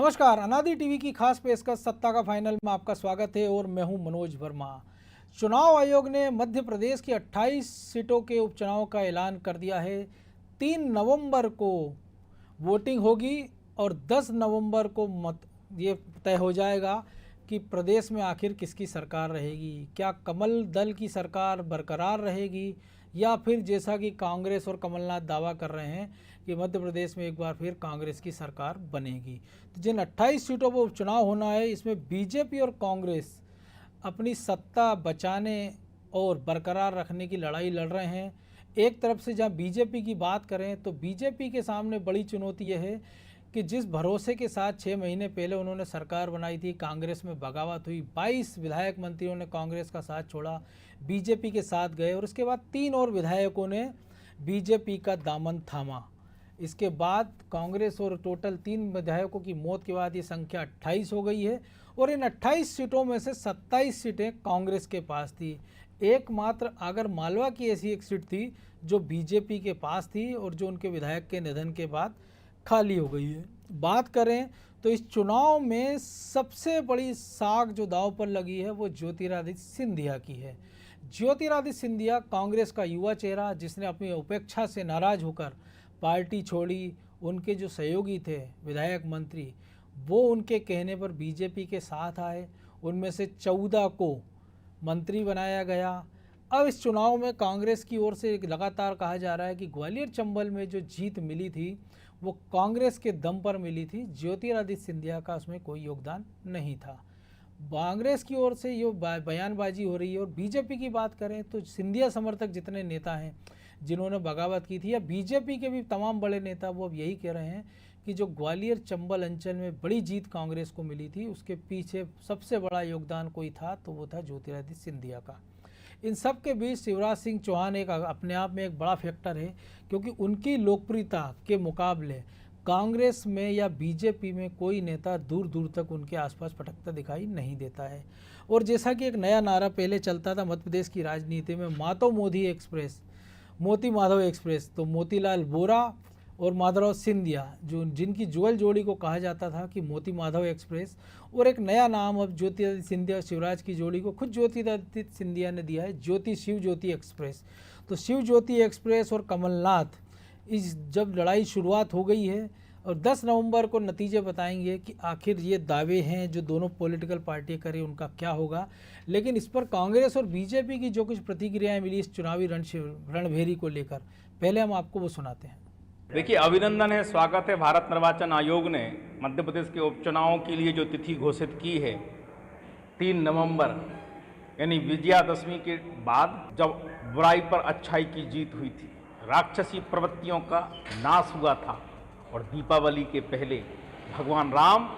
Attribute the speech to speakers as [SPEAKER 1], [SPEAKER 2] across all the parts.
[SPEAKER 1] नमस्कार, अनादि टीवी की खास पेशकश सत्ता का फाइनल में आपका स्वागत है और मैं हूं मनोज वर्मा। चुनाव आयोग ने मध्य प्रदेश की 28 सीटों के उपचुनाव का ऐलान कर दिया है। 3 नवंबर को वोटिंग होगी और 10 नवंबर को ये तय हो जाएगा कि प्रदेश में आखिर किसकी सरकार रहेगी। क्या कमल दल की सरकार बरकरार रहेगी या फिर जैसा कि कांग्रेस और कमलनाथ दावा कर रहे हैं कि मध्य प्रदेश में एक बार फिर कांग्रेस की सरकार बनेगी। तो जिन 28 सीटों पर उपचुनाव होना है, इसमें बीजेपी और कांग्रेस अपनी सत्ता बचाने और बरकरार रखने की लड़ाई लड़ रहे हैं। एक तरफ से जहां बीजेपी की बात करें तो बीजेपी के सामने बड़ी चुनौती यह है कि जिस भरोसे के साथ 6 महीने पहले उन्होंने सरकार बनाई थी, कांग्रेस में बगावत हुई, 22 विधायक मंत्रियों ने कांग्रेस का साथ छोड़ा, बीजेपी के साथ गए और उसके बाद 3 और विधायकों ने बीजेपी का दामन थामा। इसके बाद कांग्रेस और टोटल 3 विधायकों की मौत के बाद ये संख्या 28 हो गई है और इन 28 सीटों में से 27 सीटें कांग्रेस के पास थी। एकमात्र आगर मालवा की ऐसी एक सीट थी जो बीजेपी के पास थी और जो उनके विधायक के निधन के बाद खाली हो गई है। बात करें तो इस चुनाव में सबसे बड़ी साख जो दांव पर लगी है वो ज्योतिरादित्य सिंधिया की है। ज्योतिरादित्य सिंधिया कांग्रेस का युवा चेहरा जिसने अपनी उपेक्षा से नाराज होकर पार्टी छोड़ी। उनके जो सहयोगी थे विधायक मंत्री, वो उनके कहने पर बीजेपी के साथ आए। उनमें से 14 को मंत्री बनाया गया। अब इस चुनाव में कांग्रेस की ओर से लगातार कहा जा रहा है कि ग्वालियर चंबल में जो जीत मिली थी वो कांग्रेस के दम पर मिली थी, ज्योतिरादित्य सिंधिया का उसमें कोई योगदान नहीं था। कांग्रेस की ओर से ये बयानबाजी हो रही है। और बीजेपी की बात करें तो सिंधिया समर्थक जितने नेता हैं जिन्होंने बगावत की थी, या बीजेपी के भी तमाम बड़े नेता, वो अब यही कह रहे हैं कि जो ग्वालियर चंबल अंचल में बड़ी जीत कांग्रेस को मिली थी उसके पीछे सबसे बड़ा योगदान कोई था तो वो था ज्योतिरादित्य सिंधिया का। इन सब के बीच शिवराज सिंह चौहान एक अपने आप में एक बड़ा फैक्टर है, क्योंकि उनकी लोकप्रियता के मुकाबले कांग्रेस में या बीजेपी में कोई नेता दूर दूर तक उनके आसपास भटकता दिखाई नहीं देता है। और जैसा कि एक नया नारा पहले चलता था मध्य प्रदेश की राजनीति में, मातो मोदी एक्सप्रेस, मोती माधव एक्सप्रेस, तो मोतीलाल वोरा और माधवराव सिंधिया जो जिनकी जुगल जोड़ी को कहा जाता था कि मोती माधव एक्सप्रेस, और एक नया नाम अब ज्योतिरादित्य सिंधिया और शिवराज की जोड़ी को खुद ज्योतिरादित्य सिंधिया ने दिया है, ज्योति शिव ज्योति एक्सप्रेस। तो शिव ज्योति एक्सप्रेस और कमलनाथ इस जब लड़ाई शुरुआत हो गई है और 10 नवंबर को नतीजे बताएंगे कि आखिर ये दावे हैं जो दोनों पॉलिटिकल पार्टी करें उनका क्या होगा। लेकिन इस पर कांग्रेस और बीजेपी की जो कुछ प्रतिक्रियाएं मिली इस चुनावी रणभेरी को लेकर, पहले हम आपको वो सुनाते हैं।
[SPEAKER 2] देखिए, अभिनंदन है, स्वागत है। भारत निर्वाचन आयोग ने मध्य प्रदेश के उपचुनावों के लिए जो तिथि घोषित की है 3 नवंबर, यानी विजयादशमी के बाद जब बुराई पर अच्छाई की जीत हुई थी, राक्षसी प्रवृत्तियों का नाश हुआ था और दीपावली के पहले भगवान राम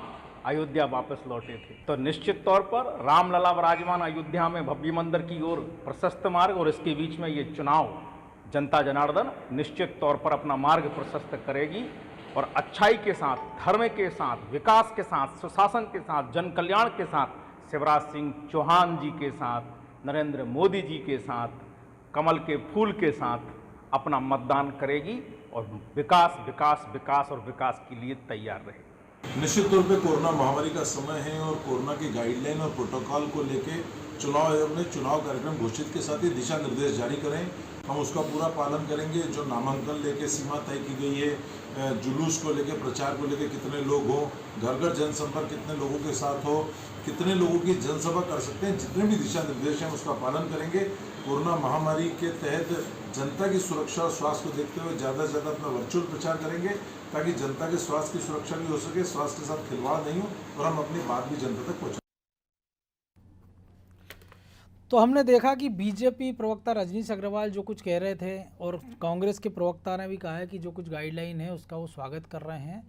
[SPEAKER 2] अयोध्या वापस लौटे थे, तो निश्चित तौर पर रामलला विराजमान अयोध्या में भव्य मंदिर की ओर प्रशस्त मार्ग और इसके बीच में ये चुनाव जनता जनार्दन निश्चित तौर पर अपना मार्ग प्रशस्त करेगी और अच्छाई के साथ, धर्म के साथ, विकास के साथ, सुशासन के साथ, जन कल्याण के साथ, शिवराज सिंह चौहान जी के साथ, नरेंद्र मोदी जी के साथ, कमल के फूल के साथ अपना मतदान करेगी और विकास विकास विकास और विकास के लिए तैयार रहेगी।
[SPEAKER 3] निश्चित तौर पे कोरोना महामारी का समय है और कोरोना की गाइडलाइन और प्रोटोकॉल को लेके चुनाव आयोग ने चुनाव कार्यक्रम घोषित के साथ ही दिशा निर्देश जारी करें। हम उसका पूरा पालन करेंगे। जो नामांकन लेके सीमा तय की गई है, जुलूस को लेके, प्रचार को लेके कितने लोग हो, घर घर जनसंपर्क कितने लोगों के साथ हो, कितने लोगों की जनसभा कर सकते हैं, जितने भी दिशा निर्देश हैं उसका पालन करेंगे। कोरोना महामारी के तहत जनता की सुरक्षा और स्वास्थ्य को देखते हुए ज़्यादा से ज़्यादा अपना वर्चुअल प्रचार करेंगे ताकि जनता के स्वास्थ्य की सुरक्षा भी हो सके, स्वास्थ्य के साथ खिलवाड़ नहीं हो और हम अपनी बात भी जनता तक पहुँचा।
[SPEAKER 1] तो हमने देखा कि बीजेपी प्रवक्ता रजनीश अग्रवाल जो कुछ कह रहे थे और कांग्रेस के प्रवक्ता ने भी कहा है कि जो कुछ गाइडलाइन है उसका वो स्वागत कर रहे हैं।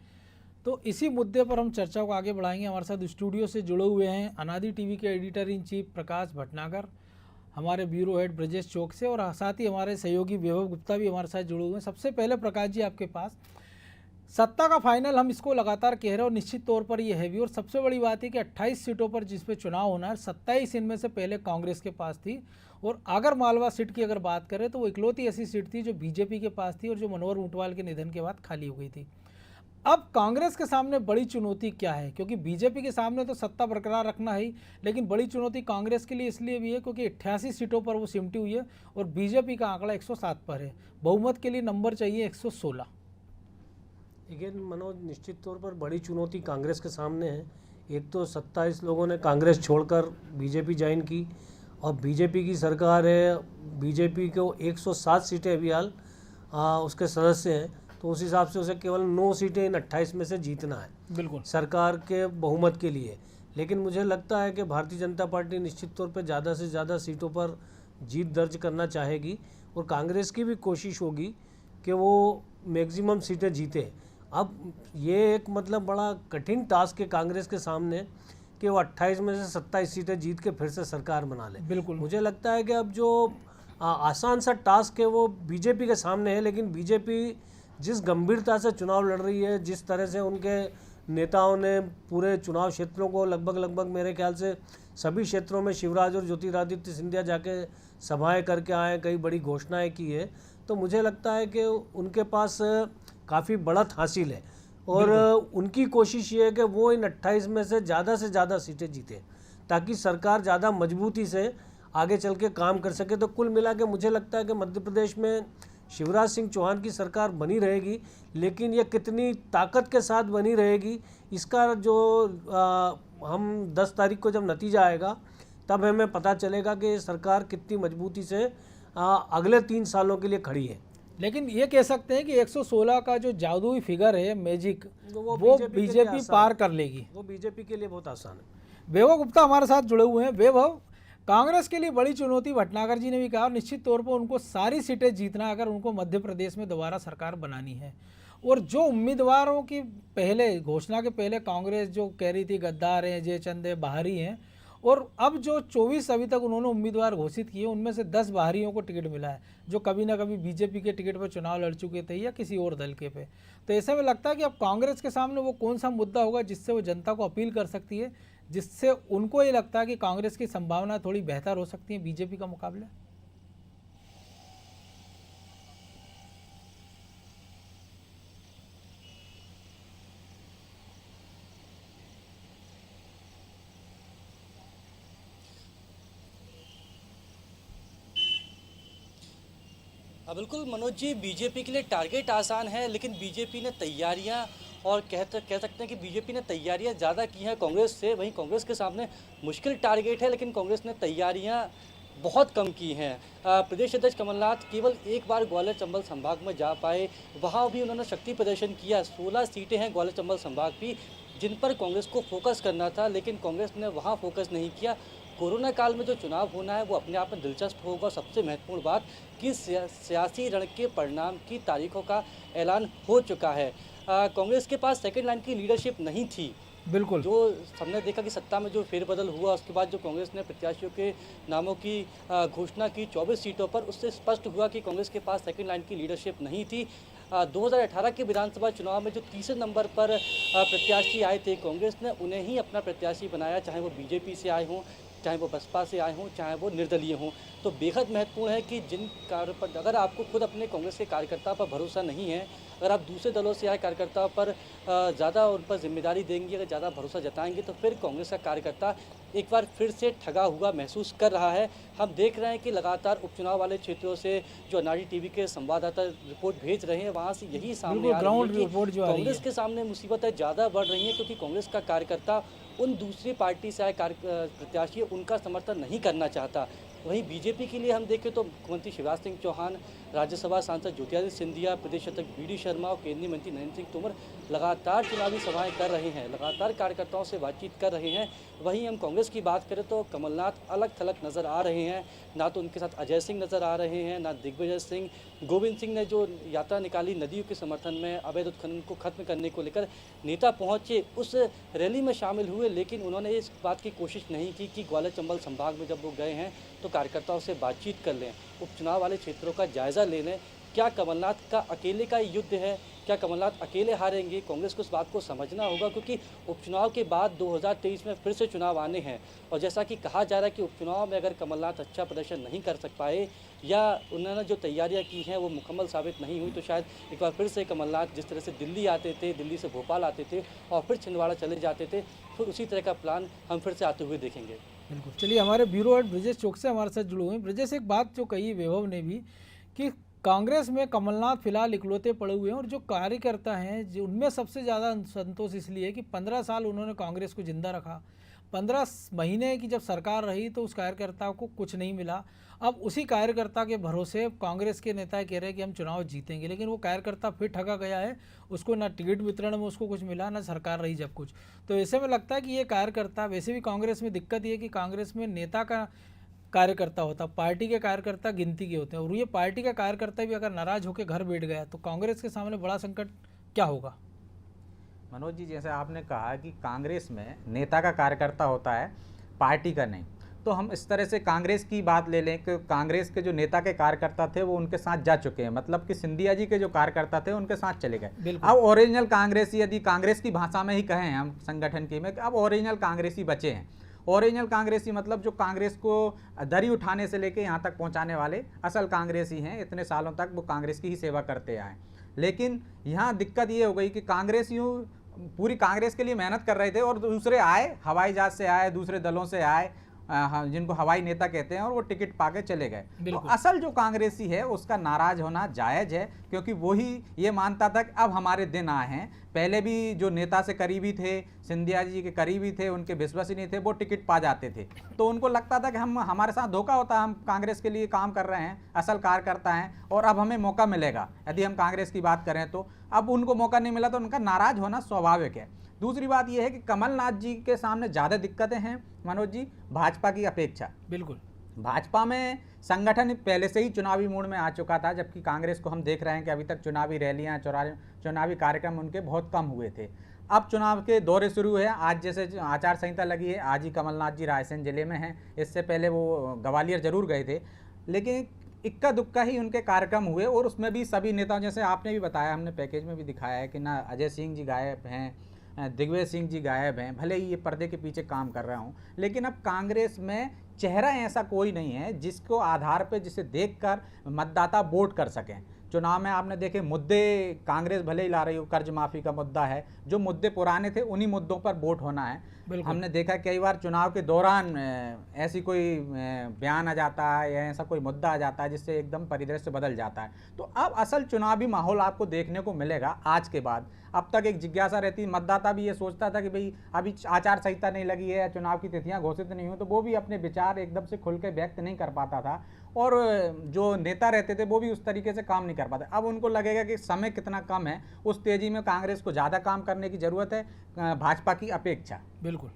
[SPEAKER 1] तो इसी मुद्दे पर हम चर्चा को आगे बढ़ाएंगे। हमारे साथ स्टूडियो से जुड़े हुए हैं अनादि टीवी के एडिटर इन चीफ प्रकाश भटनागर, हमारे ब्यूरो हेड ब्रजेश चौक से, और साथ ही हमारे सहयोगी वैभव गुप्ता भी हमारे साथ जुड़े हुए हैं। सबसे पहले प्रकाश जी आपके पास, सत्ता का फाइनल हम इसको लगातार कह रहे हैं और निश्चित तौर पर ये है भी, और सबसे बड़ी बात है कि 28 सीटों पर जिस पे चुनाव होना है 27 इनमें से पहले कांग्रेस के पास थी, और आगर मालवा सीट की अगर बात करें तो वो इकलौती ऐसी सीट थी जो बीजेपी के पास थी और जो मनोहर ऊंटवाल के निधन के बाद खाली हो गई थी। अब कांग्रेस के सामने बड़ी चुनौती क्या है? क्योंकि बीजेपी के सामने तो सत्ता बरकरार रखना है ही, लेकिन बड़ी चुनौती कांग्रेस के लिए इसलिए भी है क्योंकि 88 सीटों पर वो सिमटी हुई है और बीजेपी का आंकड़ा 107 पर है। बहुमत के लिए नंबर चाहिए 116।
[SPEAKER 4] लेकिन मनोज, निश्चित तौर पर बड़ी चुनौती कांग्रेस के सामने है। एक तो 27 लोगों ने कांग्रेस छोड़कर बीजेपी ज्वाइन की और बीजेपी की सरकार है। बीजेपी को 107 सीटें अभी हाल उसके सदस्य हैं, तो उस हिसाब से उसे केवल 9 सीटें इन 28 में से जीतना है
[SPEAKER 1] बिल्कुल
[SPEAKER 4] सरकार के बहुमत के लिए। लेकिन मुझे लगता है कि भारतीय जनता पार्टी निश्चित तौर पर ज़्यादा से ज़्यादा सीटों पर जीत दर्ज करना चाहेगी और कांग्रेस की भी कोशिश होगी कि वो मैक्सिमम सीटें जीते। अब ये एक मतलब बड़ा कठिन टास्क है कांग्रेस के सामने कि वो 28 में से 27 सीटें जीत के फिर से सरकार बना ले।
[SPEAKER 1] बिल्कुल
[SPEAKER 4] मुझे लगता है कि अब जो आसान सा टास्क है वो बीजेपी के सामने है, लेकिन बीजेपी जिस गंभीरता से चुनाव लड़ रही है, जिस तरह से उनके नेताओं ने पूरे चुनाव क्षेत्रों को लगभग मेरे ख्याल से सभी क्षेत्रों में शिवराज और ज्योतिरादित्य सिंधिया जाके सभाएं करके आए, कई बड़ी घोषणाएं की है, तो मुझे लगता है कि उनके पास काफ़ी बढ़त हासिल है और उनकी कोशिश ये है कि वो इन 28 में से ज़्यादा सीटें जीते ताकि सरकार ज़्यादा मजबूती से आगे चल के काम कर सके। तो कुल मिला के मुझे लगता है कि मध्य प्रदेश में शिवराज सिंह चौहान की सरकार बनी रहेगी, लेकिन ये कितनी ताकत के साथ बनी रहेगी इसका जो हम 10 तारीख को जब नतीजा आएगा तब हमें पता चलेगा कि सरकार कितनी मजबूती से अगले 3 सालों के लिए खड़ी है।
[SPEAKER 1] लेकिन ये कह सकते हैं कि 116 का जो जादुई फिगर है, मैजिक, वो बीजेपी पार कर लेगी।
[SPEAKER 4] वो बीजेपी के लिए बहुत आसान है।
[SPEAKER 1] वैभव गुप्ता हमारे साथ जुड़े हुए हैं। वैभव, कांग्रेस के लिए बड़ी चुनौती भटनागर जी ने भी कहा, निश्चित तौर पर उनको सारी सीटें जीतना अगर उनको मध्य प्रदेश में दोबारा सरकार बनानी है। और जो उम्मीदवारों की पहले घोषणा के पहले कांग्रेस जो कह रही थी गद्दार हैं, जयचंद है, बाहरी हैं, और अब जो 24 अभी तक उन्होंने उम्मीदवार घोषित किए उनमें से 10 बाहरियों को टिकट मिला है जो कभी ना कभी बीजेपी के टिकट पर चुनाव लड़ चुके थे या किसी और दल के पे। तो ऐसे में लगता है कि अब कांग्रेस के सामने वो कौन सा मुद्दा होगा जिससे वो जनता को अपील कर सकती है, जिससे उनको ये लगता है कि कांग्रेस की संभावना थोड़ी बेहतर हो सकती है बीजेपी का मुकाबले।
[SPEAKER 5] बिल्कुल मनोज जी, बीजेपी के लिए टारगेट आसान है, लेकिन बीजेपी ने तैयारियां और कह सकते हैं कि बीजेपी ने तैयारियां ज़्यादा की हैं कांग्रेस से। वहीं कांग्रेस के सामने मुश्किल टारगेट है, लेकिन कांग्रेस ने तैयारियां बहुत कम की हैं। प्रदेश अध्यक्ष कमलनाथ केवल एक बार ग्वालियर चंबल संभाग में जा पाए, वहाँ भी उन्होंने शक्ति प्रदर्शन किया। 16 सीटें हैं ग्वालियर चंबल संभाग की जिन पर कांग्रेस को फोकस करना था, लेकिन कांग्रेस ने वहाँ फोकस नहीं किया। कोरोना काल में जो चुनाव होना है वो अपने आप में दिलचस्प होगा। सबसे महत्वपूर्ण बात कि सियासी रण के परिणाम की तारीखों का ऐलान हो चुका है। कांग्रेस के पास सेकंड लाइन की लीडरशिप नहीं थी।
[SPEAKER 1] बिल्कुल,
[SPEAKER 5] जो हमने देखा कि सत्ता में जो फेरबदल हुआ उसके बाद जो कांग्रेस ने प्रत्याशियों के नामों की घोषणा की 24 सीटों पर, उससे स्पष्ट हुआ कि कांग्रेस के पास सेकंड लाइन की लीडरशिप नहीं थी। 2018 के विधानसभा चुनाव में जो तीसरे नंबर पर प्रत्याशी आए थे, कांग्रेस ने उन्हें ही अपना प्रत्याशी बनाया, चाहे वो बीजेपी से आए हों, चाहे वो बसपा से आए हों, चाहे वो निर्दलीय हों। तो बेहद महत्वपूर्ण है कि जिन कार्य पर अगर आपको खुद अपने कांग्रेस के कार्यकर्ता पर भरोसा नहीं है, अगर आप दूसरे दलों से आए कार्यकर्ताओं पर ज़्यादा उन पर जिम्मेदारी देंगे, अगर ज़्यादा भरोसा जताएंगे, तो फिर कांग्रेस का कार्यकर्ता एक बार फिर से ठगा हुआ महसूस कर रहा है। हम देख रहे हैं कि लगातार उपचुनाव वाले क्षेत्रों से जो अनाड़ी टीवी के संवाददाता रिपोर्ट भेज रहे हैं, वहाँ से यही सामने आ रही है कि कांग्रेस के सामने मुसीबतें ज़्यादा बढ़ रही हैं, क्योंकि कांग्रेस का कार्यकर्ता उन दूसरी पार्टी से आए प्रत्याशी उनका समर्थन नहीं करना चाहता। वहीं बीजेपी के लिए हम देखें तो मुख्यमंत्री शिवराज सिंह चौहान, राज्यसभा सांसद ज्योतिरादित्य सिंधिया, प्रदेश अध्यक्ष वी डी शर्मा और केंद्रीय मंत्री नरेंद्र सिंह तोमर लगातार चुनावी सभाएं कर रहे हैं, लगातार कार्यकर्ताओं से बातचीत कर रहे हैं। वहीं हम कांग्रेस की बात करें तो कमलनाथ अलग थलग नज़र आ रहे हैं। ना तो उनके साथ अजय सिंह नज़र आ रहे हैं, ना दिग्विजय सिंह। गोविंद सिंह ने जो यात्रा निकाली नदियों के समर्थन में, अवैध उत्खनन को खत्म करने को लेकर नेता पहुंचे, उस रैली में शामिल हुए, लेकिन उन्होंने इस बात की कोशिश नहीं की कि ग्वालियर चंबल संभाग में जब वो गए हैं तो कार्यकर्ताओं से बातचीत कर लें, उपचुनाव वाले क्षेत्रों का जायज़ा ले लें। क्या कमलनाथ का अकेले का युद्ध है क्या कमलनाथ अकेले हारेंगे? कांग्रेस को इस बात को समझना होगा, क्योंकि उपचुनाव के बाद 2023 में फिर से चुनाव आने हैं और जैसा कि कहा जा रहा है कि उपचुनाव में अगर कमलनाथ अच्छा प्रदर्शन नहीं कर सक पाए या उन्होंने जो तैयारियां की हैं वो मुकम्मल साबित नहीं हुई, तो शायद एक बार फिर से कमलनाथ जिस तरह से दिल्ली आते थे, दिल्ली से भोपाल आते थे और फिर छिंदवाड़ा चले जाते थे, फिर उसी तरह का प्लान हम फिर से आते हुए देखेंगे।
[SPEAKER 1] बिल्कुल। चलिए, हमारे ब्यूरो हेड ब्रजेश चौक से हमारे साथ जुड़े हुए हैं। ब्रजेश, एक बात जो कही वैभव ने भी कि कांग्रेस में कमलनाथ फिलहाल इकलौते पड़े हुए हैं और जो कार्यकर्ता हैं जो उनमें सबसे ज़्यादा संतोष इसलिए कि 15 साल उन्होंने कांग्रेस को जिंदा रखा। 15 महीने की जब सरकार रही तो उस कार्यकर्ता को कुछ नहीं मिला। अब उसी कार्यकर्ता के भरोसे कांग्रेस के नेता कह रहे हैं कि हम चुनाव जीतेंगे, लेकिन वो कार्यकर्ता फिर ठगा गया है। उसको ना टिकट वितरण में उसको कुछ मिला, ना सरकार रही जब कुछ। तो ऐसे में लगता है कि ये कार्यकर्ता, वैसे भी कांग्रेस में दिक्कत ये है कि कांग्रेस में नेता का कार्यकर्ता होता, पार्टी के कार्यकर्ता गिनती के होते हैं, और ये पार्टी का कार्यकर्ता भी अगर नाराज होकर घर बैठ गया तो कांग्रेस के सामने बड़ा संकट क्या होगा?
[SPEAKER 6] मनोज जी, जैसे आपने कहा कि कांग्रेस में नेता का कार्यकर्ता होता है, पार्टी का नहीं, तो हम इस तरह से कांग्रेस की बात ले लें कि कांग्रेस के जो नेता के कार्यकर्ता थे वो उनके साथ जा चुके हैं, मतलब कि सिंधिया जी के जो कार्यकर्ता थे उनके साथ चले गए। अब ओरिजिनल कांग्रेसी, यदि कांग्रेस की भाषा में ही कहें हम संगठन की में, अब ओरिजिनल कांग्रेसी बचे हैं। ओरिजिनल कांग्रेसी मतलब जो कांग्रेस को दरी उठाने से लेके यहाँ तक पहुँचाने वाले असल कांग्रेसी हैं। इतने सालों तक वो कांग्रेस की ही सेवा करते आए, लेकिन यहाँ दिक्कत ये हो गई कि कांग्रेसियों पूरी कांग्रेस के लिए मेहनत कर रहे थे और दूसरे आए, हवाई जहाज से आए, दूसरे दलों से आए, जिनको हवाई नेता कहते हैं, और वो टिकट पाके चले गए। तो असल जो कांग्रेसी है उसका नाराज होना जायज़ है, क्योंकि वही ये मानता था कि अब हमारे दिन आए हैं। पहले भी जो नेता से करीबी थे, सिंधिया जी के करीबी थे, उनके विश्वसनीय थे, वो टिकट पा जाते थे, तो उनको लगता था कि हमारे साथ धोखा होता है, हम कांग्रेस के लिए काम कर रहे हैं, असल कार्यकर्ता हैं और अब हमें मौका मिलेगा। यदि हम कांग्रेस की बात करें तो अब उनको मौका नहीं मिला तो उनका नाराज होना स्वाभाविक है। दूसरी बात यह है कि कमलनाथ जी के सामने ज़्यादा दिक्कतें हैं मनोज जी, भाजपा की अपेक्षा।
[SPEAKER 1] बिल्कुल,
[SPEAKER 6] भाजपा में संगठन पहले से ही चुनावी मोड में आ चुका था, जबकि कांग्रेस को हम देख रहे हैं कि अभी तक चुनावी रैलियां, चुनावी कार्यक्रम उनके बहुत कम हुए थे। अब चुनाव के दौरे शुरू हुए हैं। आज जैसे आचार संहिता लगी है, आज ही कमलनाथ जी रायसेन जिले में हैं, इससे पहले वो ग्वालियर जरूर गए थे, लेकिन इक्का दुक्का ही उनके कार्यक्रम हुए और उसमें भी सभी नेताओं, जैसे आपने भी बताया, हमने पैकेज में भी दिखाया है कि ना अजय सिंह जी गायब हैं, दिग्विजय सिंह जी गायब हैं, भले ही ये पर्दे के पीछे काम कर रहा हूँ, लेकिन अब कांग्रेस में चेहरा ऐसा कोई नहीं है जिसको आधार पे, जिसे देखकर मतदाता वोट कर सकें। चुनाव में आपने देखे मुद्दे कांग्रेस भले ही ला रही हो, कर्ज माफ़ी का मुद्दा है, जो मुद्दे पुराने थे उन्हीं मुद्दों पर वोट होना है। हमने देखा कई बार चुनाव के दौरान ऐसी कोई बयान आ जाता है या ऐसा कोई मुद्दा आ जाता है जिससे एकदम परिदृश्य बदल जाता है। तो अब असल चुनावी माहौल आपको देखने को मिलेगा आज के बाद। अब तक एक जिज्ञासा रहती, मतदाता भी ये सोचता था कि भाई अभी आचार संहिता नहीं लगी है, चुनाव की तिथियां घोषित नहीं हुई, तो वो भी अपने विचार एकदम से खुल के व्यक्त नहीं कर पाता था, और जो नेता रहते थे वो भी उस तरीके से काम नहीं कर पाते। अब उनको लगेगा कि समय कितना कम है, उस तेजी में कांग्रेस को ज़्यादा काम करने की ज़रूरत है भाजपा की अपेक्षा।
[SPEAKER 1] बिल्कुल।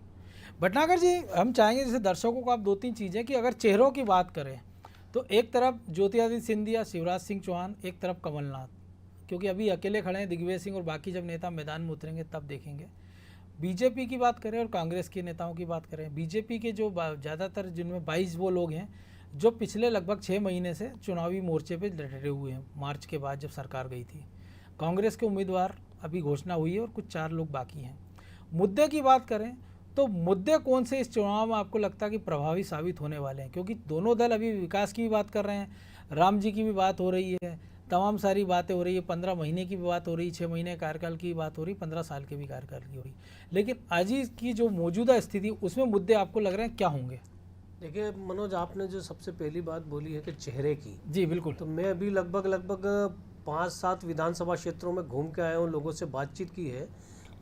[SPEAKER 1] भटनागर जी, हम चाहेंगे जैसे दर्शकों को आप दो तीन चीज़ें कि अगर चेहरों की बात करें तो एक तरफ ज्योतिरादित्य सिंधिया, शिवराज सिंह चौहान, एक तरफ कमलनाथ, क्योंकि अभी अकेले खड़े हैं दिग्विजय सिंह, और बाकी जब नेता मैदान में उतरेंगे तब देखेंगे। बीजेपी की बात करें और कांग्रेस के नेताओं की बात करें, बीजेपी के जो ज़्यादातर, जिनमें 22 वो लोग हैं जो पिछले लगभग 6 महीने से चुनावी मोर्चे पे डटे हुए हैं, मार्च के बाद जब सरकार गई थी। कांग्रेस के उम्मीदवार अभी घोषणा हुई है और कुछ 4 लोग बाकी हैं। मुद्दे की बात करें तो मुद्दे कौन से इस चुनाव में आपको लगता है कि प्रभावी साबित होने वाले हैं? क्योंकि दोनों दल अभी विकास की भी बात कर रहे हैं, राम जी की भी बात हो रही है, तमाम सारी बातें हो रही है, 15 महीने की भी बात हो रही है, 6 महीने कार्यकाल की बात हो रही है, 15 साल के भी कार्यकाल की हो रही है, लेकिन आज की जो मौजूदा स्थिति, उसमें मुद्दे आपको लग रहे हैं क्या होंगे?
[SPEAKER 4] देखिए मनोज, आपने जो सबसे पहली बात बोली है कि चेहरे की,
[SPEAKER 1] जी बिल्कुल,
[SPEAKER 4] तो मैं अभी लगभग 5-7 विधानसभा क्षेत्रों में घूम के आया हूँ, लोगों से बातचीत की है,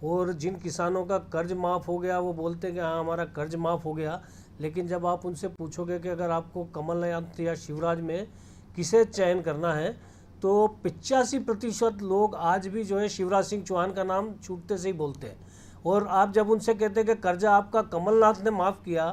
[SPEAKER 4] और जिन किसानों का कर्ज माफ़ हो गया वो बोलते हैं कि हाँ हमारा कर्ज माफ़ हो गया, लेकिन जब आप उनसे पूछोगे कि अगर आपको कमलनाथ या शिवराज में किसे चयन करना है, तो 85% लोग आज भी जो है शिवराज सिंह चौहान का नाम छूटते से ही बोलते हैं। और आप जब उनसे कहते हैं कि कर्जा आपका कमलनाथ ने माफ़ किया,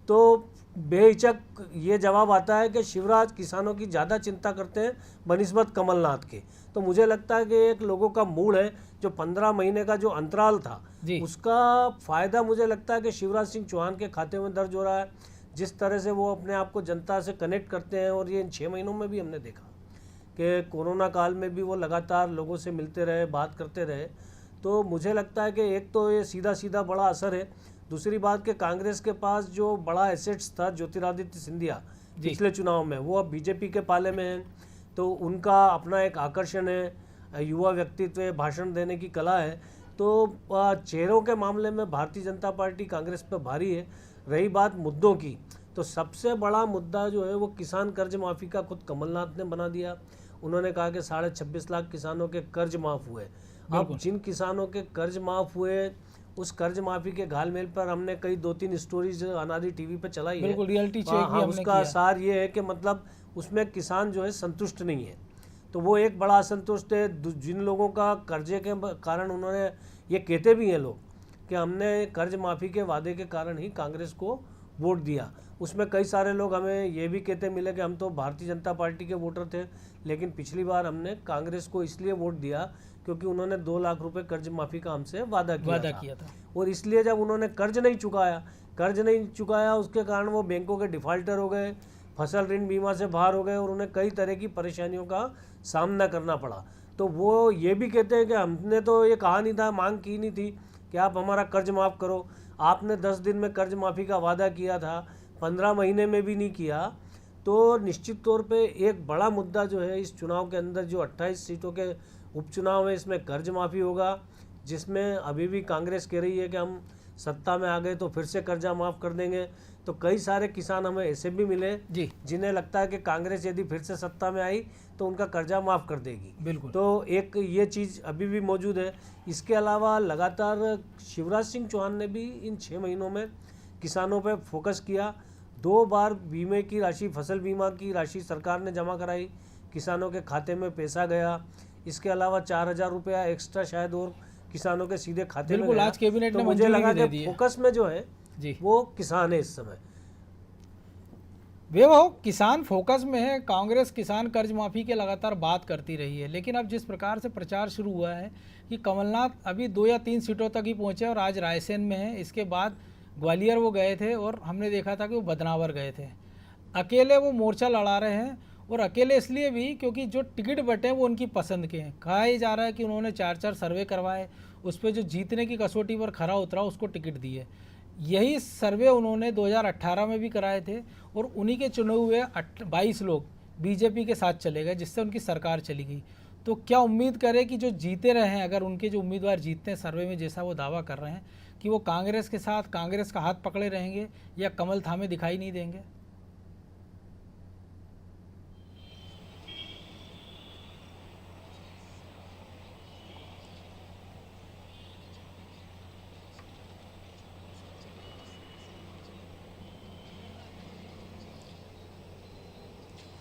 [SPEAKER 4] तो बेहिचक ये जवाब आता है कि शिवराज किसानों की ज़्यादा चिंता करते हैं बनिस्बत कमलनाथ के। तो मुझे लगता है कि एक लोगों का मूड है, जो 15 महीने का जो अंतराल था, उसका फ़ायदा मुझे लगता है कि शिवराज सिंह चौहान के खाते में दर्ज हो रहा है। जिस तरह से वो अपने आप को जनता से कनेक्ट करते हैं, और ये इन 6 महीनों में भी हमने देखा कि कोरोना काल में भी वो लगातार लोगों से मिलते रहे, बात करते रहे। तो मुझे लगता है कि एक तो ये सीधा सीधा बड़ा असर है। दूसरी बात कि कांग्रेस के पास जो बड़ा एसेट्स था ज्योतिरादित्य सिंधिया पिछले चुनाव में, वो अब बीजेपी के पाले में हैं। तो उनका अपना एक आकर्षण है, युवा व्यक्तित्व है, भाषण देने की कला है। तो चेहरों के मामले में भारतीय जनता पार्टी कांग्रेस पे भारी है। रही बात मुद्दों की, तो सबसे बड़ा मुद्दा जो है वो किसान कर्ज माफ़ी का खुद कमलनाथ ने बना दिया। उन्होंने कहा कि 26.5 लाख किसानों के कर्ज माफ़ हुए। अब जिन किसानों के कर्ज माफ़ हुए, उस कर्ज माफ़ी के घालमेल पर हमने कई 2-3 स्टोरीज अनादि टीवी पे चलाई है।
[SPEAKER 1] बिल्कुल, रियलिटी चेक भी हमने
[SPEAKER 4] उसका
[SPEAKER 1] किया।
[SPEAKER 4] सार ये है कि मतलब उसमें किसान जो है संतुष्ट नहीं है। तो वो एक बड़ा असंतुष्ट है। जिन लोगों का कर्जे के कारण, उन्होंने ये कहते भी हैं लोग कि हमने कर्ज माफ़ी के वादे के कारण ही कांग्रेस को वोट दिया। उसमें कई सारे लोग हमें ये भी कहते मिले कि हम तो भारतीय जनता पार्टी के वोटर थे, लेकिन पिछली बार हमने कांग्रेस को इसलिए वोट दिया क्योंकि उन्होंने 2 लाख रुपए कर्ज माफ़ी का हमसे वादा किया था। और इसलिए जब उन्होंने कर्ज नहीं चुकाया, उसके कारण वो बैंकों के डिफ़ाल्टर हो गए, फसल ऋण बीमा से बाहर हो गए और उन्हें कई तरह की परेशानियों का सामना करना पड़ा। तो वो ये भी कहते हैं कि हमने तो ये कहा नहीं था, मांग की नहीं थी कि आप हमारा कर्ज माफ़ करो। आपने 10 दिन में कर्ज माफ़ी का वादा किया था, 15 महीने में भी नहीं किया। तो निश्चित तौर पे एक बड़ा मुद्दा जो है इस चुनाव के अंदर, जो 28 सीटों के उपचुनाव है, इसमें कर्ज माफ़ी होगा, जिसमें अभी भी कांग्रेस कह रही है कि हम सत्ता में आ गए तो फिर से कर्जा माफ़ कर देंगे। तो कई सारे किसान हमें ऐसे भी मिले
[SPEAKER 1] जी,
[SPEAKER 4] जिन्हें लगता है कि कांग्रेस यदि फिर से सत्ता में आई तो उनका कर्जा माफ़ कर देगी।
[SPEAKER 1] बिल्कुल।
[SPEAKER 4] तो एक ये चीज़ अभी भी मौजूद है। इसके अलावा लगातार शिवराज सिंह चौहान ने भी इन 6 महीनों में किसानों पर फोकस किया। 2 बार बीमे की राशि, फसल बीमा की राशि सरकार ने जमा कराई, किसानों के खाते में पैसा गया। इसके अलावा 4,000 रुपया एक्स्ट्रा शायद और किसानों के सीधे खाते में
[SPEAKER 1] बिल्कुल,
[SPEAKER 4] गया।
[SPEAKER 1] आज कैबिनेट
[SPEAKER 4] तो
[SPEAKER 1] ने
[SPEAKER 4] मुझे
[SPEAKER 1] मंजूरी
[SPEAKER 4] लगा
[SPEAKER 1] भी दे
[SPEAKER 4] कि
[SPEAKER 1] दी है।
[SPEAKER 4] फोकस में जो है
[SPEAKER 1] जी,
[SPEAKER 4] वो किसान है इस समय।
[SPEAKER 1] वैभव, किसान फोकस में है। कांग्रेस किसान कर्ज माफ़ी के लगातार बात करती रही है, लेकिन अब जिस प्रकार से प्रचार शुरू हुआ है कि कमलनाथ अभी 2 या 3 सीटों तक ही पहुंचे और आज रायसेन में है, इसके बाद ग्वालियर वो गए थे और हमने देखा था कि वो बदनावर गए थे। अकेले वो मोर्चा लड़ा रहे हैं, और अकेले इसलिए भी क्योंकि जो टिकट बटे हैं वो उनकी पसंद के हैं। कहा ही जा रहा है कि उन्होंने 4-4 सर्वे करवाए, उस पर जो जीतने की कसौटी पर खरा उतरा उसको टिकट दिए। यही सर्वे उन्होंने 2018 में भी कराए थे, और उन्हीं के चुने हुए 22 लोग बीजेपी के साथ चले गए, जिससे उनकी सरकार चली गई। तो क्या उम्मीद करें कि जो जीते रहे हैं, अगर उनके जो उम्मीदवार जीतते हैं सर्वे में, जैसा वो दावा कर रहे हैं, कि वो कांग्रेस के साथ, कांग्रेस का हाथ पकड़े रहेंगे या कमल थामे दिखाई नहीं देंगे?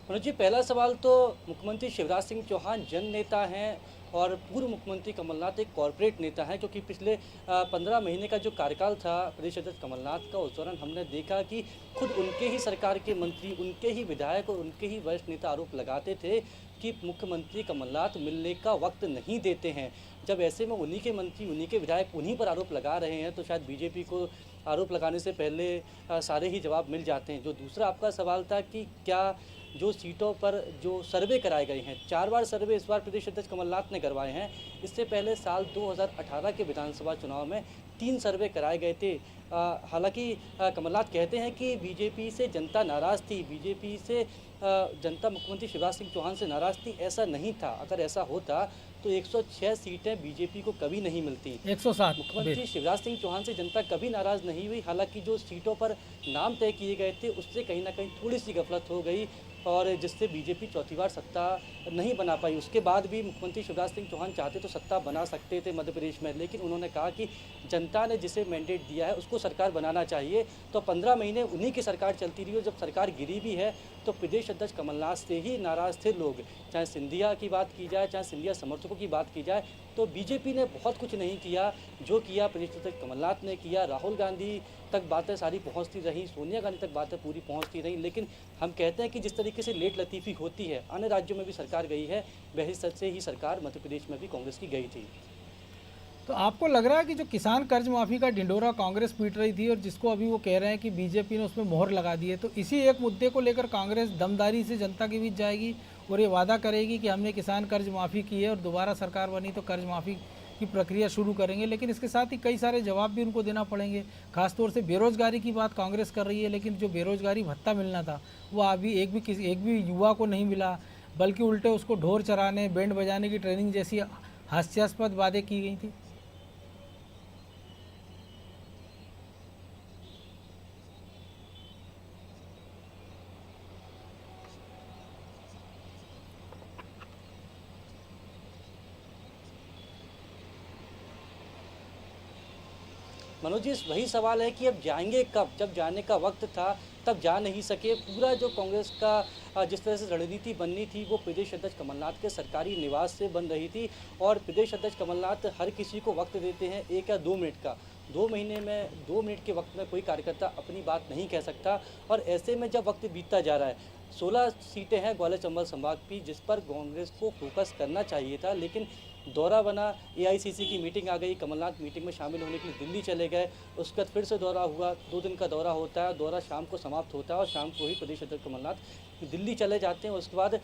[SPEAKER 5] मनोज जी, पहला सवाल तो मुख्यमंत्री शिवराज सिंह चौहान जन नेता हैं और पूर्व मुख्यमंत्री कमलनाथ एक कॉरपोरेट नेता हैं, क्योंकि पिछले 15 महीने का जो कार्यकाल था प्रदेश अध्यक्ष कमलनाथ का, उस दौरान हमने देखा कि खुद उनके ही सरकार के मंत्री, उनके ही विधायक और उनके ही वरिष्ठ नेता आरोप लगाते थे कि मुख्यमंत्री कमलनाथ मिलने का वक्त नहीं देते हैं। जब ऐसे में उन्हीं के मंत्री, उन्हीं के विधायक उन्हीं पर आरोप लगा रहे हैं, तो शायद बीजेपी को आरोप लगाने से पहले सारे ही जवाब मिल जाते हैं। जो दूसरा आपका सवाल था कि क्या जो सीटों पर जो सर्वे कराए गए हैं, 4 बार सर्वे इस बार प्रदेश अध्यक्ष कमलनाथ ने करवाए हैं। इससे पहले साल 2018 के विधानसभा चुनाव में 3 सर्वे कराए गए थे। हालांकि कमलनाथ कहते हैं कि बीजेपी से जनता नाराज़ थी, बीजेपी से जनता मुख्यमंत्री शिवराज सिंह चौहान से नाराज़ थी। ऐसा नहीं था। अगर ऐसा होता तो 106 सीटें बीजेपी को कभी नहीं मिलती।
[SPEAKER 1] 107।
[SPEAKER 5] मुख्यमंत्री शिवराज सिंह चौहान से जनता कभी नाराज़ नहीं हुई। हालांकि जो सीटों पर नाम तय किए गए थे, उससे कहीं ना कहीं थोड़ी सी गफलत हो गई, और जिससे बीजेपी चौथी बार सत्ता नहीं बना पाई। उसके बाद भी मुख्यमंत्री शिवराज सिंह चौहान चाहते तो सत्ता बना सकते थे मध्य प्रदेश में, लेकिन उन्होंने कहा कि जनता ने जिसे मैंडेट दिया है उसको सरकार बनाना चाहिए। तो 15 महीने उन्हीं की सरकार चलती रही, और जब सरकार गिरी भी है तो प्रदेश अध्यक्ष कमलनाथ से ही नाराज़ थे लोग। चाहे सिंधिया की बात की जाए, चाहे सिंधिया समर्थकों की बात की जाए, तो बीजेपी ने बहुत कुछ नहीं किया। जो किया प्रदेश अध्यक्ष कमलनाथ ने किया। राहुल गांधी तक बातें सारी पहुंचती रहीं, सोनिया गांधी तक बातें पूरी पहुंचती रहीं, लेकिन हम कहते हैं कि जिस तरीके से लेट लतीफ़ी होती है, अन्य राज्यों में भी सरकार गई है, वही सच से ही सरकार मध्य प्रदेश में भी कांग्रेस की गई थी।
[SPEAKER 1] तो आपको लग रहा है कि जो किसान कर्ज माफ़ी का ढिंढोरा कांग्रेस पीट रही थी और जिसको अभी वो कह रहे हैं कि बीजेपी ने उसमें मोहर लगा दी है, तो इसी एक मुद्दे को लेकर कांग्रेस दमदारी से जनता के बीच जाएगी और ये वादा करेगी कि हमने किसान कर्ज माफ़ी की है और दोबारा सरकार बनी तो कर्ज माफ़ी की प्रक्रिया शुरू करेंगे। लेकिन इसके साथ ही कई सारे जवाब भी उनको देना पड़ेंगे। खासतौर से बेरोजगारी की बात कांग्रेस कर रही है, लेकिन जो बेरोजगारी भत्ता मिलना था वो अभी एक भी युवा को नहीं मिला, बल्कि उल्टे उसको ढोर चराने, बैंड बजाने की ट्रेनिंग जैसी हास्यास्पद वादे की गई थी।
[SPEAKER 5] मनोज जी, वही सवाल है कि अब जाएंगे कब? जब जाने का वक्त था तब जा नहीं सके। पूरा जो कांग्रेस का जिस तरह से रणनीति बननी थी वो प्रदेश अध्यक्ष कमलनाथ के सरकारी निवास से बन रही थी, और प्रदेश अध्यक्ष कमलनाथ हर किसी को वक्त देते हैं 1 या 2 मिनट का। 2 महीने में 2 मिनट के वक्त में कोई कार्यकर्ता अपनी बात नहीं कह सकता, और ऐसे में जब वक्त बीतता जा रहा है, 16 सीटें हैं ग्वालियर चंबल संभाग की जिस पर कांग्रेस को फोकस करना चाहिए था, लेकिन दौरा बना, एआईसीसी की मीटिंग आ गई, कमलनाथ मीटिंग में शामिल होने के लिए दिल्ली चले गए, उसके बाद फिर से दौरा हुआ, 2 दिन का दौरा होता है, दौरा शाम को समाप्त होता है और शाम को ही प्रदेश अध्यक्ष कमलनाथ दिल्ली चले जाते हैं। उसके बाद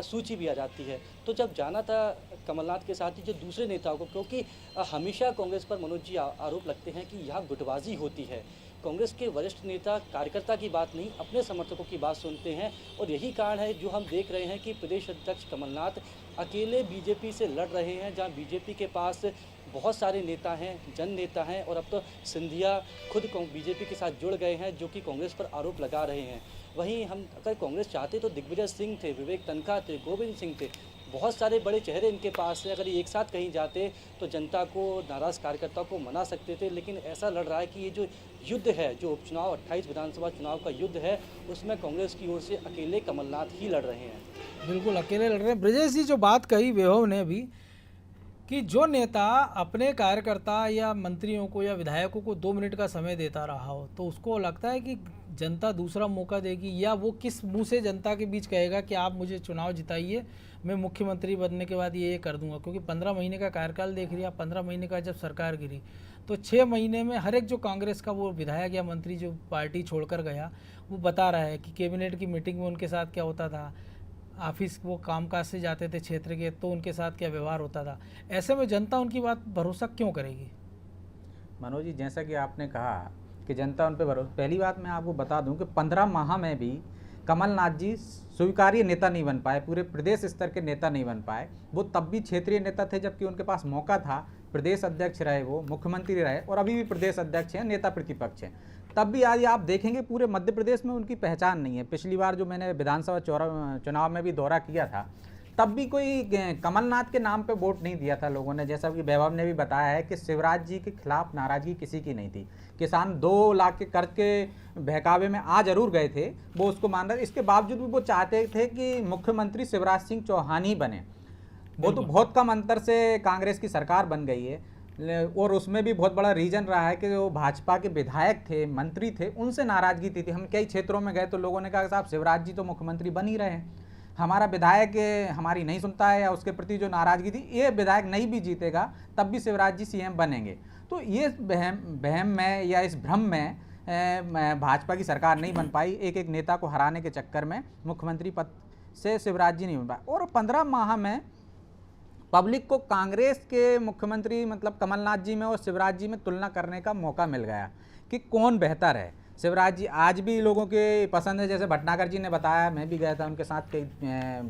[SPEAKER 5] सूची भी आ जाती है। तो जब जाना था कमलनाथ के साथ ही जो दूसरे नेताओं को, क्योंकि हमेशा कांग्रेस पर मनोज जी आरोप लगते हैं कि यहाँ गुटबाजी होती है, कांग्रेस के वरिष्ठ नेता कार्यकर्ता की बात नहीं अपने समर्थकों की बात सुनते हैं, और यही कारण है जो हम देख रहे हैं कि प्रदेश अध्यक्ष कमलनाथ अकेले बीजेपी से लड़ रहे हैं, जहां बीजेपी के पास बहुत सारे नेता हैं, जन नेता हैं, और अब तो सिंधिया खुद बीजेपी के साथ जुड़ गए हैं जो कि कांग्रेस पर आरोप लगा रहे हैं। वहीं हम अगर कांग्रेस चाहते तो दिग्विजय सिंह थे, विवेक तनखा थे, गोविंद सिंह थे, बहुत सारे बड़े चेहरे इनके पास हैं। अगर ये एक साथ कहीं जाते तो जनता को, नाराज़ कार्यकर्ताओं को मना सकते थे, लेकिन ऐसा लड़ रहा है कि ये जो युद्ध है, जो उपचुनाव 28 विधानसभा चुनाव का युद्ध है, उसमें कांग्रेस की ओर से अकेले कमलनाथ ही लड़ रहे हैं।
[SPEAKER 1] बिल्कुल अकेले लड़ रहे हैं। ब्रजेश जी, जो बात कही वैभव ने भी कि जो नेता अपने कार्यकर्ता या मंत्रियों को या विधायकों को 2 मिनट का समय देता रहा हो तो उसको लगता है कि जनता दूसरा मौका देगी, या वो किस मुंह से जनता के बीच कहेगा कि आप मुझे चुनाव जिताइए, मैं मुख्यमंत्री बनने के बाद ये कर दूंगा। क्योंकि 15 महीने का कार्यकाल देख लिया, 15 महीने का जब सरकार गिरी तो 6 महीने में हर एक जो कांग्रेस का वो विधायक या मंत्री जो पार्टी छोड़कर गया वो बता रहा है कि कैबिनेट की मीटिंग में उनके साथ क्या होता था, ऑफिस वो कामकाज से जाते थे क्षेत्र के तो उनके साथ क्या व्यवहार होता था। ऐसे में जनता उनकी बात भरोसा क्यों करेगी?
[SPEAKER 6] मनोज जी, जैसा कि आपने कहा कि जनता उन पर भरोसा, पहली बात मैं आपको बता दूं कि 15 माह में भी कमलनाथ जी स्वीकार्य नेता नहीं बन पाए, पूरे प्रदेश स्तर के नेता नहीं बन पाए। वो तब भी क्षेत्रीय नेता थे जबकि उनके पास मौका था, प्रदेश अध्यक्ष रहे, वो मुख्यमंत्री रहे और अभी भी प्रदेश अध्यक्ष हैं, नेता प्रतिपक्ष हैं। तब भी आज आप देखेंगे पूरे मध्य प्रदेश में उनकी पहचान नहीं है। पिछली बार जो मैंने विधानसभा चुनाव में भी दौरा किया था तब भी कोई कमलनाथ के नाम पे वोट नहीं दिया था लोगों ने। जैसा कि वैभव ने भी बताया है कि शिवराज जी के खिलाफ नाराजगी किसी की नहीं थी। किसान 2 लाख के कर्ज के बहकावे में आ जरूर गए थे, वो उसको मान रहे, इसके बावजूद भी वो चाहते थे कि मुख्यमंत्री शिवराज सिंह चौहान ही बने। वो तो बहुत कम अंतर से कांग्रेस की सरकार बन गई है, और उसमें भी बहुत बड़ा रीजन रहा है कि जो भाजपा के विधायक थे, मंत्री थे, उनसे नाराजगी थी। हम कई क्षेत्रों में गए तो लोगों ने कहा साहब शिवराज जी तो मुख्यमंत्री बन ही रहे हैं, हमारा विधायक हमारी नहीं सुनता है, या उसके प्रति जो नाराजगी थी, ये विधायक नहीं भी जीतेगा तब भी शिवराज जी सीएम बनेंगे। तो ये बहम में या इस भ्रम में भाजपा की सरकार नहीं बन पाई। एक एक नेता को हराने के चक्कर में मुख्यमंत्री पद से शिवराज जी नहीं बन पाए। और 15 माह में पब्लिक को कांग्रेस के मुख्यमंत्री मतलब कमलनाथ जी में और शिवराज जी में तुलना करने का मौका मिल गया कि कौन बेहतर है। शिवराज जी आज भी लोगों के पसंद है, जैसे भटनागर जी ने बताया, मैं भी गया था उनके साथ कई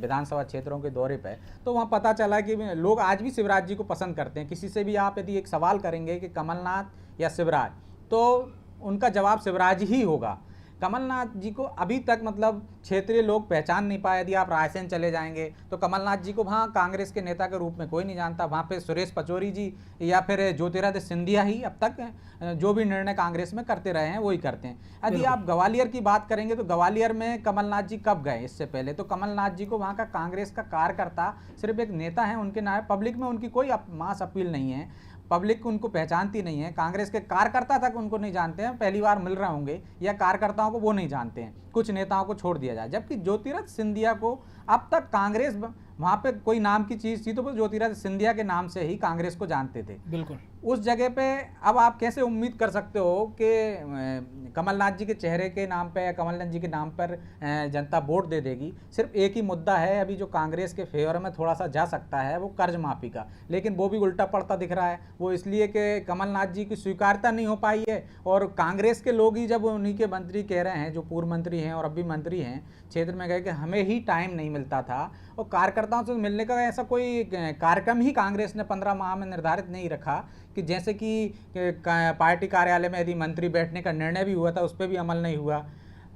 [SPEAKER 6] विधानसभा क्षेत्रों के दौरे पे, तो वहाँ पता चला कि लोग आज भी शिवराज जी को पसंद करते हैं। किसी से भी आप यदि एक सवाल करेंगे कि कमलनाथ या शिवराज, तो उनका जवाब शिवराज ही होगा। कमलनाथ जी को अभी तक मतलब क्षेत्रीय लोग पहचान नहीं पाए। यदि आप रायसेन चले जाएंगे तो कमलनाथ जी को वहाँ कांग्रेस के नेता के रूप में कोई नहीं जानता। वहाँ पे सुरेश पचौरी जी या फिर ज्योतिरादित्य सिंधिया ही अब तक जो भी निर्णय कांग्रेस में करते रहे हैं वही करते हैं। यदि आप ग्वालियर की बात करेंगे तो ग्वालियर में कमलनाथ जी कब गए इससे पहले, तो कमलनाथ जी को वहाँ का कांग्रेस का कार्यकर्ता सिर्फ एक नेता है, उनके नाम पब्लिक में उनकी कोई मास अपील नहीं है, पब्लिक उनको पहचानती नहीं है। कांग्रेस के कार्यकर्ता तक उनको नहीं जानते हैं, पहली बार मिल रहे होंगे, या कार्यकर्ताओं को वो नहीं जानते हैं, कुछ नेताओं को छोड़ दिया जाए। जबकि ज्योतिरादित्य सिंधिया को अब तक कांग्रेस वहाँ पे कोई नाम की चीज़ थी तो वो ज्योतिरादित्य सिंधिया के नाम से ही कांग्रेस को जानते थे।
[SPEAKER 1] बिल्कुल।
[SPEAKER 6] उस जगह पे अब आप कैसे उम्मीद कर सकते हो कि कमलनाथ जी के चेहरे के नाम पे या कमलनाथ जी के नाम पर जनता वोट दे देगी। सिर्फ एक ही मुद्दा है अभी जो कांग्रेस के फेवर में थोड़ा सा जा सकता है, वो कर्ज माफी का, लेकिन वो भी उल्टा पड़ता दिख रहा है। वो इसलिए कि कमलनाथ जी की स्वीकार्यता नहीं हो पाई है, और कांग्रेस के लोग ही जब उन्हीं के मंत्री कह रहे हैं, जो पूर्व मंत्री हैं और अब भी मंत्री हैं क्षेत्र में, गए कि हमें ही टाइम नहीं मिलता था, और कार्यकर्ताओं से मिलने का ऐसा कोई कार्यक्रम ही कांग्रेस ने 15 माह में निर्धारित नहीं रखा, कि जैसे कि पार्टी कार्यालय में यदि मंत्री बैठने का निर्णय भी हुआ था उस पर भी अमल नहीं हुआ।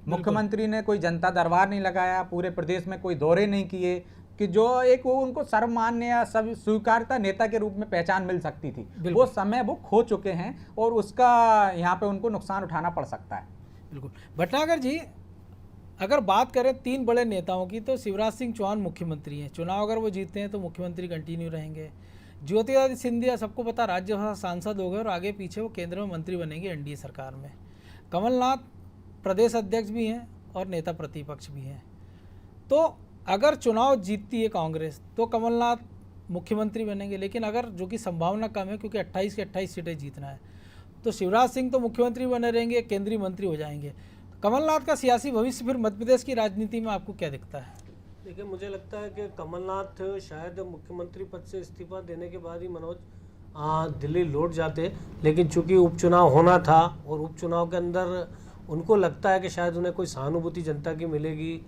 [SPEAKER 6] मुख्यमंत्री ने कोई जनता दरबार नहीं लगाया, पूरे प्रदेश में कोई दौरे नहीं किए, कि जो एक वो उनको सर्वमान्य या सब स्वीकार्यता नेता के रूप में पहचान मिल सकती थी, वो समय वो खो चुके हैं, और उसका यहाँ पे उनको नुकसान उठाना पड़ सकता है।
[SPEAKER 1] बिल्कुल। भटनागर जी, अगर बात करें 3 बड़े नेताओं की, तो शिवराज सिंह चौहान मुख्यमंत्री हैं, चुनाव अगर वो जीतते हैं तो मुख्यमंत्री कंटिन्यू रहेंगे। ज्योतिरादित्य सिंधिया सबको पता राज्यसभा सांसद हो गए और आगे पीछे वो केंद्र में मंत्री बनेंगे एनडीए सरकार में। कमलनाथ प्रदेश अध्यक्ष भी हैं और नेता प्रतिपक्ष भी हैं। तो अगर चुनाव जीतती है कांग्रेस तो कमलनाथ मुख्यमंत्री बनेंगे, लेकिन अगर, जो कि संभावना कम है क्योंकि 28 की 28 सीटें जीतना है, तो शिवराज सिंह तो मुख्यमंत्री बने रहेंगे, केंद्रीय मंत्री हो जाएंगे। कमलनाथ का सियासी भविष्य फिर मध्य प्रदेश की राजनीति में आपको क्या दिखता है?
[SPEAKER 4] देखिए, मुझे लगता है कि कमलनाथ शायद मुख्यमंत्री पद से इस्तीफा देने के बाद ही मनोज दिल्ली लौट जाते, लेकिन चूंकि उपचुनाव होना था और उपचुनाव के अंदर उनको लगता है कि शायद उन्हें कोई सहानुभूति जनता की मिलेगी,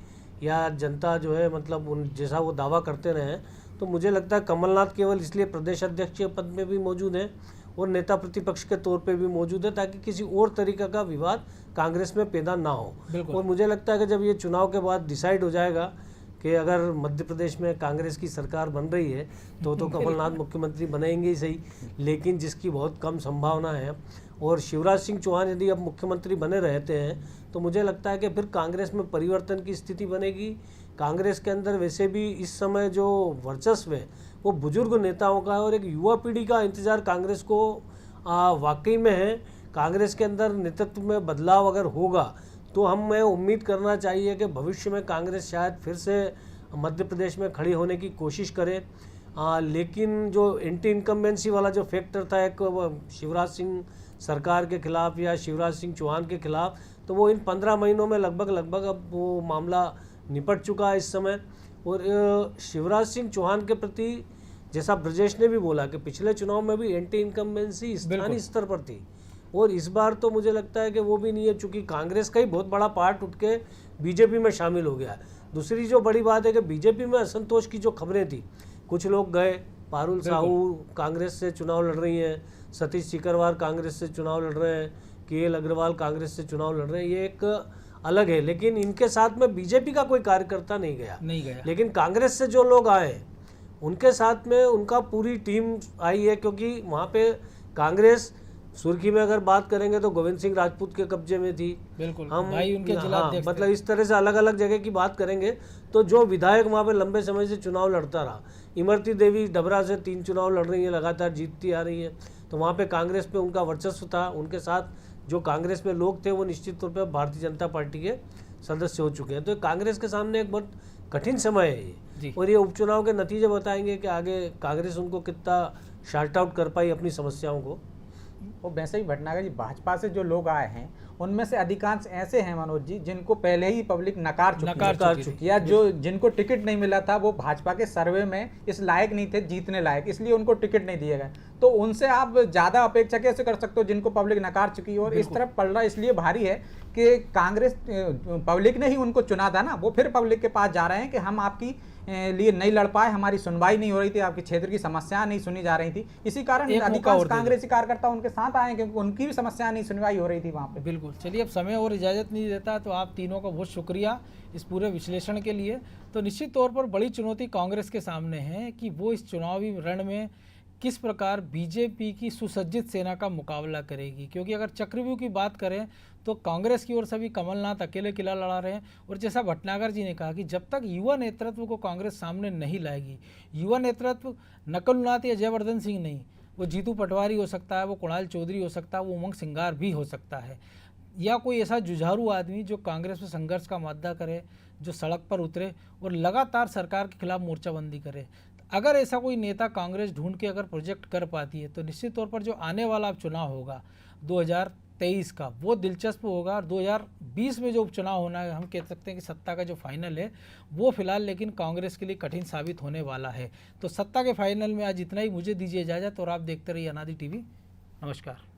[SPEAKER 4] या जनता जो है मतलब उन जैसा वो दावा करते रहे, तो मुझे लगता है कमलनाथ केवल इसलिए प्रदेश अध्यक्ष के पद में भी मौजूद हैं और नेता प्रतिपक्ष के तौर पे भी मौजूद है, ताकि किसी और तरीके का विवाद कांग्रेस में पैदा ना हो। और मुझे लगता है कि जब ये चुनाव के बाद डिसाइड हो जाएगा कि अगर मध्य प्रदेश में कांग्रेस की सरकार बन रही है तो कमलनाथ मुख्यमंत्री बनेंगे ही सही, लेकिन जिसकी बहुत कम संभावना है। और शिवराज सिंह चौहान यदि अब मुख्यमंत्री बने रहते हैं तो मुझे लगता है कि फिर कांग्रेस में परिवर्तन की स्थिति बनेगी। कांग्रेस के अंदर वैसे भी इस समय जो वर्चस्व है वो बुजुर्ग नेताओं का है, और एक युवा पीढ़ी का इंतजार कांग्रेस को वाकई में है। कांग्रेस के अंदर नेतृत्व में बदलाव अगर होगा तो हमें उम्मीद करना चाहिए कि भविष्य में कांग्रेस शायद फिर से मध्य प्रदेश में खड़ी होने की कोशिश करे। लेकिन जो एंटी इनकम्बेंसी वाला जो फैक्टर था एक शिवराज सिंह सरकार के खिलाफ या शिवराज सिंह चौहान के खिलाफ, तो वो इन 15 महीनों में लगभग अब वो मामला निपट चुका है इस समय। और शिवराज सिंह चौहान के प्रति जैसा ब्रजेश ने भी बोला कि पिछले चुनाव में भी एंटी इनकम्बेंसी स्थानीय स्तर पर थी, और इस बार तो मुझे लगता है कि वो भी नहीं है, चूँकि कांग्रेस का ही बहुत बड़ा पार्ट उठ के बीजेपी में शामिल हो गया है। दूसरी जो बड़ी बात है कि बीजेपी में असंतोष की जो खबरें थी, कुछ लोग गए, पारुल साहू कांग्रेस से चुनाव लड़ रही हैं, सतीश सीकरवार कांग्रेस से चुनाव लड़ रहे हैं, केएल अग्रवाल कांग्रेस से चुनाव लड़ रहे हैं, ये एक अलग है। लेकिन इनके साथ में बीजेपी का कोई कार्यकर्ता नहीं गया। लेकिन कांग्रेस से जो लोग आए उनके साथ में उनका पूरी टीम आई है, क्योंकि वहाँ पे कांग्रेस सुर्खी में अगर बात करेंगे तो गोविंद सिंह राजपूत के कब्जे में थी।
[SPEAKER 1] बिल्कुल,
[SPEAKER 4] हम
[SPEAKER 1] भाई उनके जिलाध्यक्ष
[SPEAKER 4] मतलब इस तरह से अलग अलग जगह की बात करेंगे तो जो विधायक वहाँ पे लंबे समय से चुनाव लड़ता रहा, इमरती देवी डबरा से 3 चुनाव लड़ रही है, लगातार जीतती आ रही है, तो वहाँ पे कांग्रेस पे उनका वर्चस्व था। उनके साथ जो कांग्रेस में लोग थे वो निश्चित तौर पर भारतीय जनता पार्टी के सदस्य हो चुके हैं। तो कांग्रेस के सामने एक बहुत कठिन समय है ये, और ये उपचुनाव के नतीजे बताएंगे कि आगे कांग्रेस उनको कितना शार्ट आउट कर पाई अपनी समस्याओं को।
[SPEAKER 6] और वैसे ही भटनागर जी, भाजपा से जो लोग आए हैं उनमें से अधिकांश ऐसे हैं मनोज जी जिनको पहले ही पब्लिक नकार चुकी या जो जिनको टिकट नहीं मिला था, वो भाजपा के सर्वे में इस लायक नहीं थे जीतने लायक, इसलिए उनको टिकट नहीं दिए गए। तो उनसे आप ज़्यादा अपेक्षा कैसे कर सकते हो जिनको पब्लिक नकार चुकी है? और इस तरफ पलड़ा इसलिए भारी है कि कांग्रेस पब्लिक ने ही उनको चुना था ना, वो फिर पब्लिक के पास जा रहे हैं कि हम आपकी लिए नहीं लड़ पाए, हमारी सुनवाई नहीं हो रही थी, आपके क्षेत्र की समस्याएं नहीं सुनी जा रही थी, इसी कारण अधिकांश कांग्रेसी कार्यकर्ता उनके साथ आए क्योंकि उनकी भी समस्या नहीं सुनवाई हो रही थी वहाँ पे।
[SPEAKER 1] बिल्कुल। चलिए, अब समय और इजाज़त नहीं देता, तो आप तीनों का बहुत शुक्रिया इस पूरे विश्लेषण के लिए। तो निश्चित तौर पर बड़ी चुनौती कांग्रेस के सामने है कि वो इस चुनावी रण में किस प्रकार बीजेपी की सुसज्जित सेना का मुकाबला करेगी, क्योंकि अगर चक्रव्यूह की बात करें तो कांग्रेस की ओर से भी कमलनाथ अकेले किला लड़ा रहे हैं, और जैसा भटनागर जी ने कहा कि जब तक युवा नेतृत्व को कांग्रेस सामने नहीं लाएगी, युवा नेतृत्व नकुलनाथ या जयवर्धन सिंह नहीं, वो जीतू पटवारी हो सकता है, वो कुणाल चौधरी हो सकता है, वो उमंग सिंगार भी हो सकता है, या कोई ऐसा जुझारू आदमी जो कांग्रेस में संघर्ष का मुद्दा करे, जो सड़क पर उतरे और लगातार सरकार के खिलाफ मोर्चाबंदी करे। अगर ऐसा कोई नेता कांग्रेस ढूंढ के अगर प्रोजेक्ट कर पाती है तो निश्चित तौर पर जो आने वाला अब चुनाव होगा 2023 का, वो दिलचस्प होगा। और 2020 में जो उपचुनाव होना है, हम कह सकते हैं कि सत्ता का जो फाइनल है वो फिलहाल लेकिन कांग्रेस के लिए कठिन साबित होने वाला है। तो सत्ता के फाइनल में आज इतना ही। मुझे दीजिए इजाज़त और आप देखते रहिए अनादि टीवी। नमस्कार।